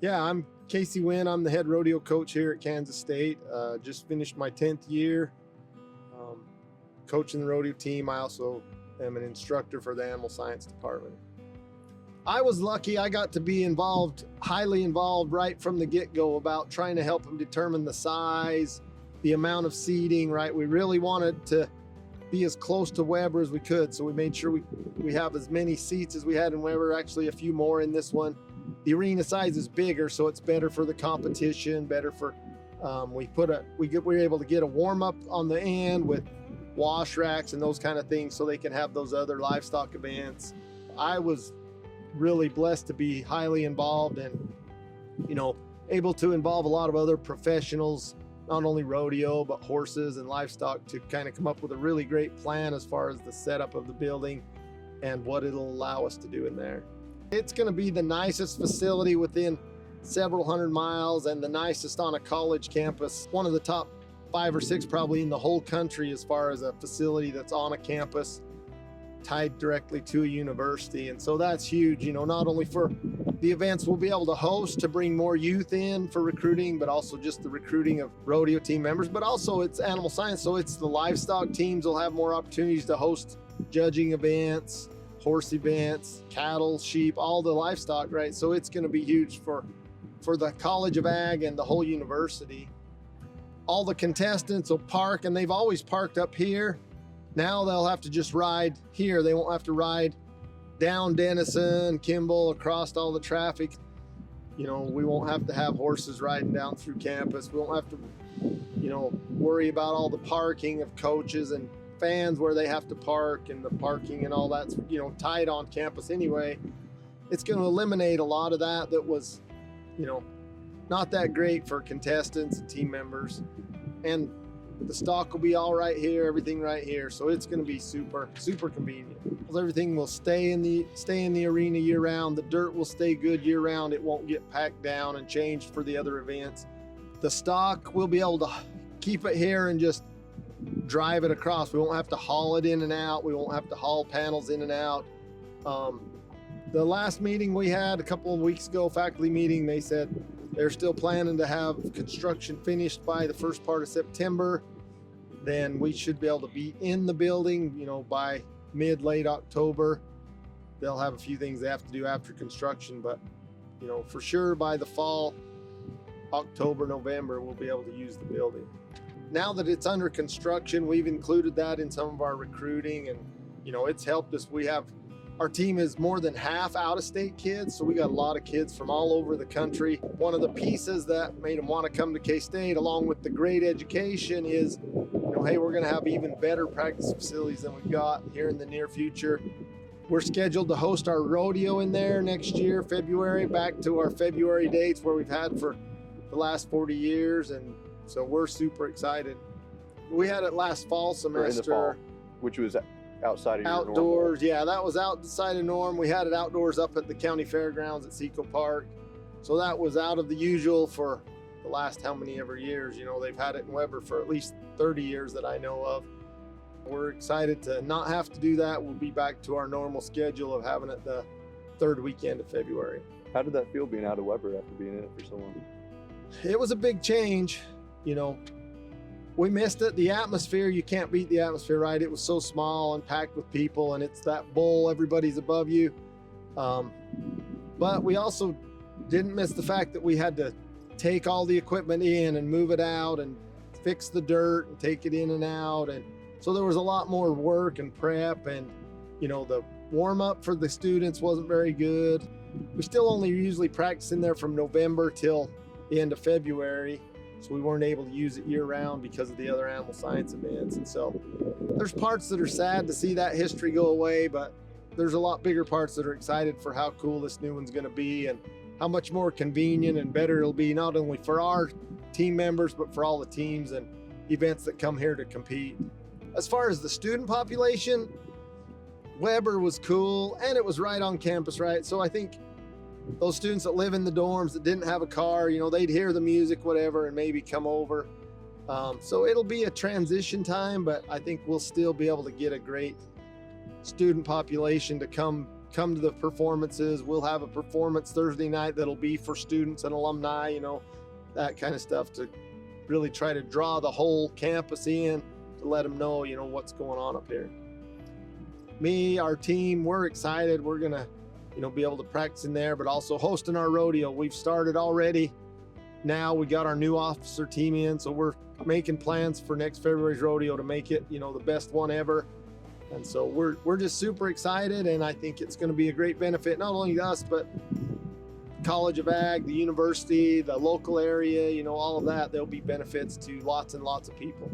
Yeah, I'm Casey Winn. I'm the head rodeo coach here at Kansas State. Just finished my 10th year coaching the rodeo team. I also am an instructor for the animal science department. I was lucky. I got to be involved, highly involved right from the get-go about trying to help them determine the size, the amount of seating, right? We really wanted to be as close to Weber as we could. So we made sure we have as many seats as we had in Weber, actually a few more in this one. The arena size is bigger, so it's better for the competition, better for, we were able to get a warm up on the end with wash racks and those kind of things so they can have those other livestock events. I was really blessed to be highly involved and, able to involve a lot of other professionals, not only rodeo, but horses and livestock, to kind of come up with a really great plan as far as the setup of the building and what it'll allow us to do in there. It's going to be the nicest facility within several hundred miles and the nicest on a college campus. One of the top 5 or 6 probably in the whole country as far as a facility that's on a campus tied directly to a university. And so that's huge, not only for the events we'll be able to host to bring more youth in for recruiting, but also just the recruiting of rodeo team members, but also it's animal science. So it's the livestock teams will have more opportunities to host judging events, horse events, cattle, sheep, all the livestock, right? So it's going to be huge for the College of Ag and the whole university. All the contestants will park, and they've always parked up here. Now they'll have to just ride here. They won't have to ride down Denison, Kimball, across all the traffic. We won't have to have horses riding down through campus. We won't have to, worry about all the parking of coaches and fans where they have to park, and the parking and all that's tied on campus anyway. It's going to eliminate a lot of that was not that great for contestants and team members, and the stock will be all right here, everything right here, so it's going to be super convenient. Everything will stay in the arena year round. The dirt will stay good year round. It won't get packed down and changed for the other events. The stock, we'll be able to keep it here and just drive it across. We won't have to haul it in and out. We won't have to haul panels in and out. The last meeting we had a couple of weeks ago, faculty meeting, they said they're still planning to have construction finished by the first part of September. Then we should be able to be in the building, by late October. They'll have a few things they have to do after construction, but for sure by the fall, October, November, we'll be able to use the building. Now that it's under construction, we've included that in some of our recruiting, and it's helped us. Our team is more than half out-of-state kids, so we got a lot of kids from all over the country. One of the pieces that made them want to come to K-State, along with the great education, is hey, we're going to have even better practice facilities than we've got here in the near future. We're scheduled to host our rodeo in there next year, February, back to our February dates where we've had for the last 40 years, and so we're super excited. We had it last fall semester. In the fall, which was outside of your outdoors. Yeah, that was outside of norm. We had it outdoors up at the county fairgrounds at Seco Park. So that was out of the usual for the last how many ever years. They've had it in Weber for at least 30 years that I know of. We're excited to not have to do that. We'll be back to our normal schedule of having it the 3rd weekend of February. How did that feel being out of Weber after being in it for so long? It was a big change. We missed it. The atmosphere, you can't beat the atmosphere, right? It was so small and packed with people, and it's that bowl, everybody's above you. But we also didn't miss the fact that we had to take all the equipment in and move it out and fix the dirt and take it in and out. And so there was a lot more work and prep, and the warm up for the students wasn't very good. We still only usually practice in there from November till the end of February. So we weren't able to use it year round because of the other animal science events. And so there's parts that are sad to see that history go away, but there's a lot bigger parts that are excited for how cool this new one's going to be and how much more convenient and better it'll be, not only for our team members, but for all the teams and events that come here to compete. As far as the student population, Weber was cool, and it was right on campus, right? So I think those students that live in the dorms that didn't have a car, they'd hear the music, whatever, and maybe come over. So it'll be a transition time, but I think we'll still be able to get a great student population to come come to the performances. We'll have a performance Thursday night that'll be for students and alumni, you know, that kind of stuff, to really try to draw the whole campus in, to let them know, you know, what's going on up here. Me, our team, we're excited. We're gonna, you know, be able to practice in there, but also hosting our rodeo. We've started already. Now we got our new officer team in, so we're making plans for next February's rodeo to make it, you know, the best one ever. And so we're just super excited, and I think it's going to be a great benefit, not only to us, but College of Ag, the university, the local area, you know, all of that. There'll be benefits to lots and lots of people.